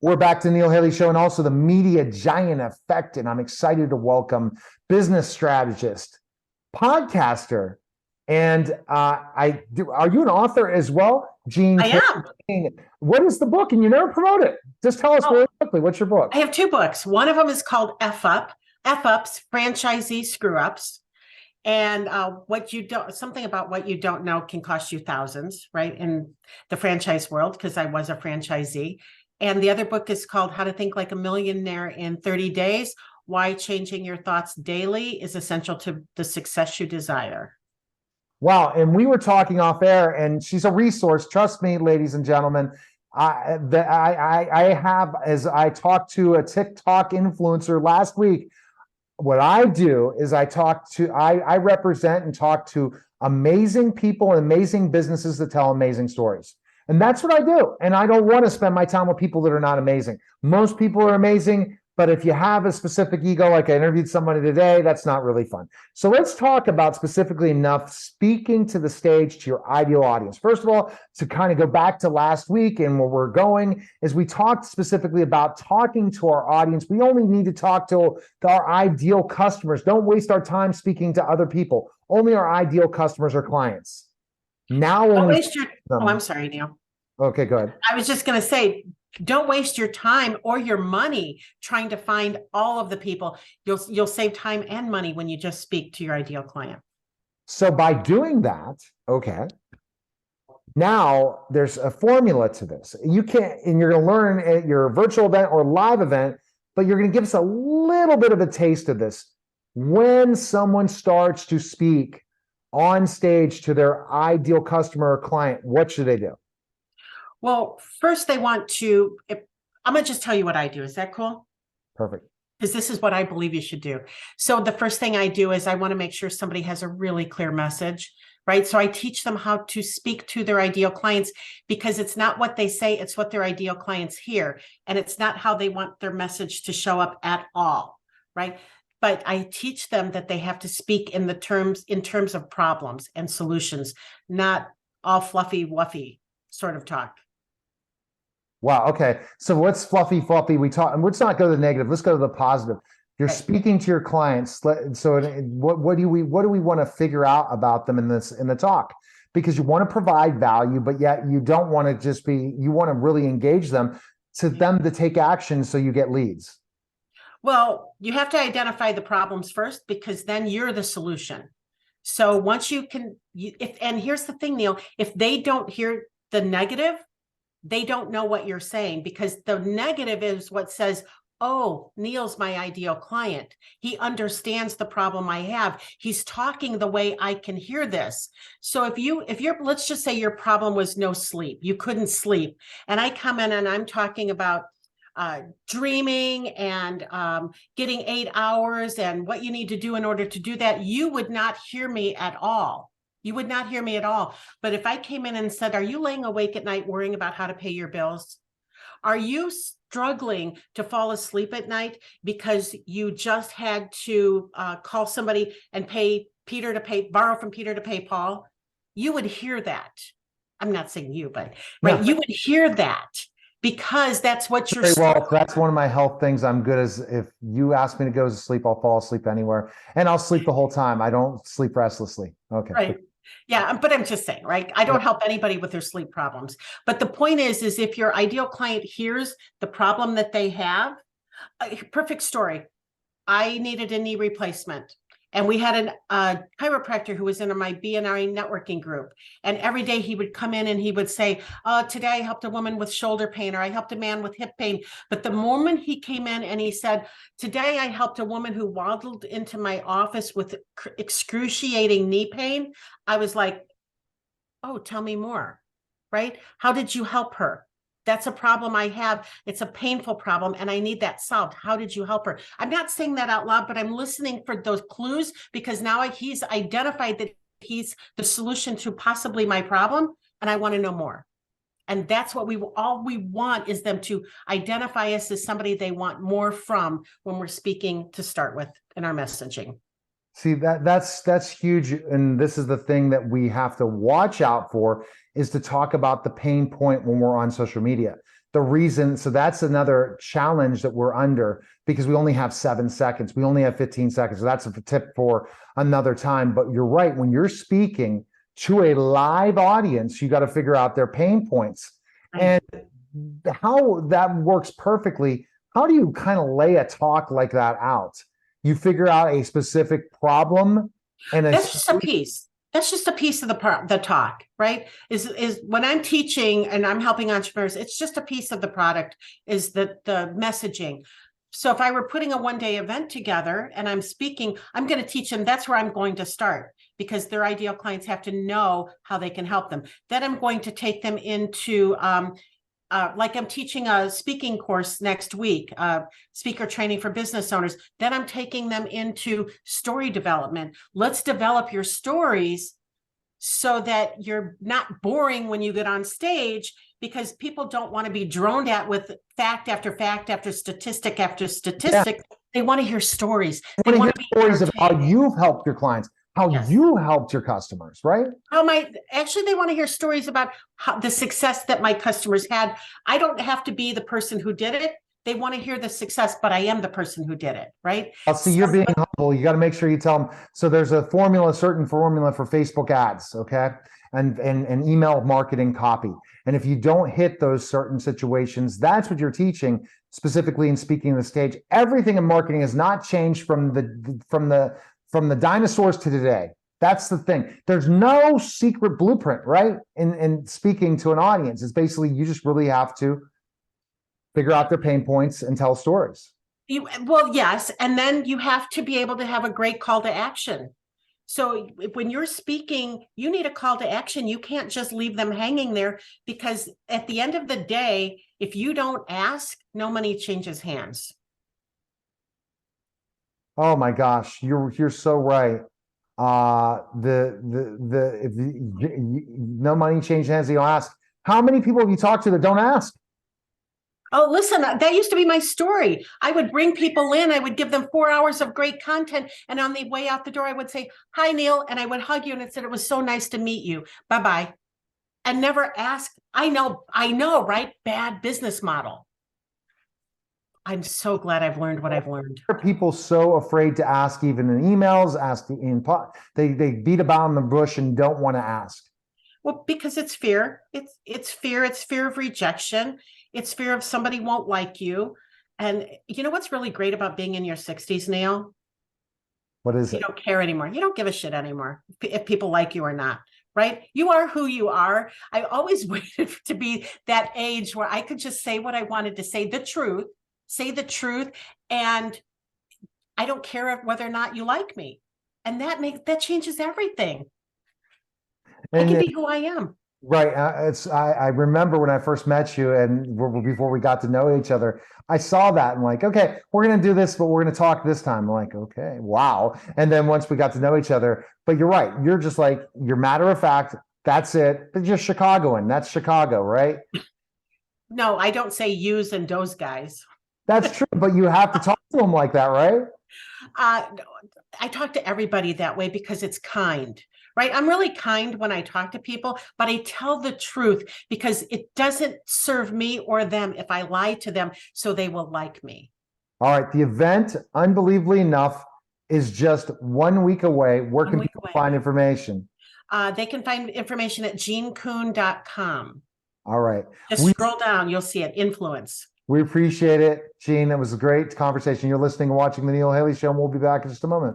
We're back to Neil Haley Show and also the Media Giant Effect. And I'm excited to welcome business strategist, podcaster, and are you an author as well? Jean I Kuhn. What is the book? And you never promote it. Just tell us really quickly. What's your book? I have two books. One of them is called F-Ups, Franchisee Screw-Ups. And something about what you don't know can cost you thousands, right? In the franchise world, because I was a franchisee. And the other book is called How to Think Like a Millionaire in 30 Days, Why Changing Your Thoughts Daily is Essential to the Success You Desire. Wow. And we were talking off air, and she's a resource. Trust me, ladies and gentlemen. I have, as I talked to a TikTok influencer last week, what I do is I represent and talk to amazing people and amazing businesses that tell amazing stories. And that's what I do. And I don't want to spend my time with people that are not amazing. Most people are amazing, but if you have a specific ego, like I interviewed somebody today, that's not really fun. So let's talk about specifically enough speaking to the stage to your ideal audience. First of all, to kind of go back to last week and where we're going is we talked specifically about talking to our audience. We only need to talk to our ideal customers. Don't waste our time speaking to other people. Only our ideal customers or clients. Now, I'm sorry, Neil. Okay, go ahead. I was just going to say, don't waste your time or your money trying to find all of the people. You'll save time and money when you just speak to your ideal client. So by doing that, okay, now there's a formula to this. You can't, and you're going to learn at your virtual event or live event, but you're going to give us a little bit of a taste of this. When someone starts to speak on stage to their ideal customer or client, what should they do? Well, first they want to, I'm going to just tell you what I do. Is that cool? Perfect. Because this is what I believe you should do. So the first thing I do is I want to make sure somebody has a really clear message, right? So I teach them how to speak to their ideal clients, because it's not what they say, it's what their ideal clients hear. And it's not how they want their message to show up at all, right? But I teach them that they have to speak in terms of problems and solutions, not all fluffy, wuffy sort of talk. Wow. Okay. So what's fluffy? We talk, and let's not go to the negative. Let's go to the positive. You're speaking to your clients. So what do we want to figure out about them in the talk? Because you want to provide value, but yet you don't want to just you want to really engage them to take action so you get leads. Well, you have to identify the problems first, because then you're the solution. So once you can, and here's the thing, Neil, if they don't hear the negative, they don't know what you're saying, because the negative is what says, oh, Neil's my ideal client. He understands the problem I have. He's talking the way I can hear this. So if you're, let's just say your problem was no sleep, you couldn't sleep. And I come in and I'm talking about dreaming and getting 8 hours and what you need to do in order to do that, you would not hear me at all. You would not hear me at all. But if I came in and said, are you laying awake at night worrying about how to pay your bills? Are you struggling to fall asleep at night because you just had to call somebody and borrow from Peter to pay Paul? You would hear that. I'm not saying you, but right, you would hear that. Because that's what you're well, that's one of my health things. I'm good as if you ask me to go to sleep, I'll fall asleep anywhere, and I'll sleep the whole time. I don't sleep restlessly. Okay. Right. Yeah, but I'm just saying, right? I don't help anybody with their sleep problems. But the point is if your ideal client hears the problem that they have, perfect story. I needed a knee replacement. And we had a chiropractor who was in my BNI networking group. And every day he would come in and he would say, today I helped a woman with shoulder pain, or I helped a man with hip pain. But the moment he came in and he said, today I helped a woman who waddled into my office with excruciating knee pain, I was like, oh, tell me more, right? How did you help her? That's a problem I have. It's a painful problem and I need that solved. How did you help her? I'm not saying that out loud, but I'm listening for those clues, because now he's identified that he's the solution to possibly my problem, and I want to know more. And that's what all we want is them to identify us as somebody they want more from when we're speaking to start with in our messaging. See, that's huge. And this is the thing that we have to watch out for is to talk about the pain point when we're on social media. The reason, so that's another challenge that we're under because we only have 7 seconds. We only have 15 seconds. So that's a tip for another time. But you're right. When you're speaking to a live audience, you got to figure out their pain points. And how that works perfectly. How do you kind of lay a talk like that out? You figure out a specific problem and that's just a piece. That's just a piece of the talk, right? Is when I'm teaching and I'm helping entrepreneurs, it's just a piece of the product, is the messaging. So if I were putting a one-day event together and I'm speaking, I'm going to teach them. That's where I'm going to start, because their ideal clients have to know how they can help them. Then I'm going to take them into like I'm teaching a speaking course next week, speaker training for business owners. Then I'm taking them into story development. Let's develop your stories so that you're not boring when you get on stage, because people don't want to be droned at with fact after fact after statistic after statistic. Yeah. They want to hear stories. They want to hear stories of how you've helped your clients, how you helped your customers, right? Actually, they want to hear stories about the success that my customers had. I don't have to be the person who did it. They want to hear the success, but I am the person who did it, right? See, you're being humble. You got to make sure you tell them. So there's a certain formula for Facebook ads, okay? And email marketing copy. And if you don't hit those certain situations, that's what you're teaching specifically in speaking on the stage. Everything in marketing has not changed from the dinosaurs to today. That's the thing. There's no secret blueprint, right? In speaking to an audience, it's basically you just really have to figure out their pain points and tell stories. Well, yes. And then you have to be able to have a great call to action. So when you're speaking, you need a call to action. You can't just leave them hanging there, because at the end of the day, if you don't ask, no money changes hands. Oh my gosh, you're so right. If no money changes hands, you don't ask. How many people have you talked to that don't ask? Oh, listen, that used to be my story. I would bring people in, I would give them 4 hours of great content. And on the way out the door, I would say, "Hi, Neil." And I would hug you and it said, "It was so nice to meet you. Bye-bye." And never ask. I know, right? Bad business model. I'm so glad I've learned what I've learned. Are people so afraid to ask, even in emails, they beat about in the bush and don't want to ask? Well, because it's fear. It's fear. It's fear of rejection. It's fear of somebody won't like you. And you know what's really great about being in your 60s, Neil? What is it? You don't care anymore. You don't give a shit anymore if people like you or not, right? You are who you are. I always waited to be that age where I could just say what I wanted to say, say the truth, and I don't care whether or not you like me. And that changes everything. I can be who I am. Right. I remember when I first met you and before we got to know each other, I saw that and like, okay, we're going to do this, but we're going to talk this time. I'm like, okay, wow. And then once we got to know each other, but you're right. You're just like, you're matter of fact. That's it. But you're Chicagoan. That's Chicago, right? No, I don't say yous and those guys. That's true. But you have to talk to them like that, right? I talk to everybody that way because it's kind. Right? I'm really kind when I talk to people, but I tell the truth because it doesn't serve me or them if I lie to them, so they will like me. All right. The event, unbelievably enough, is just 1 week away. Where can people find information? They can find information at jeankuhn.com. All right. Just scroll down. You'll see it. Influence. We appreciate it, Jean. That was a great conversation. You're listening and watching The Neil Haley Show, and we'll be back in just a moment.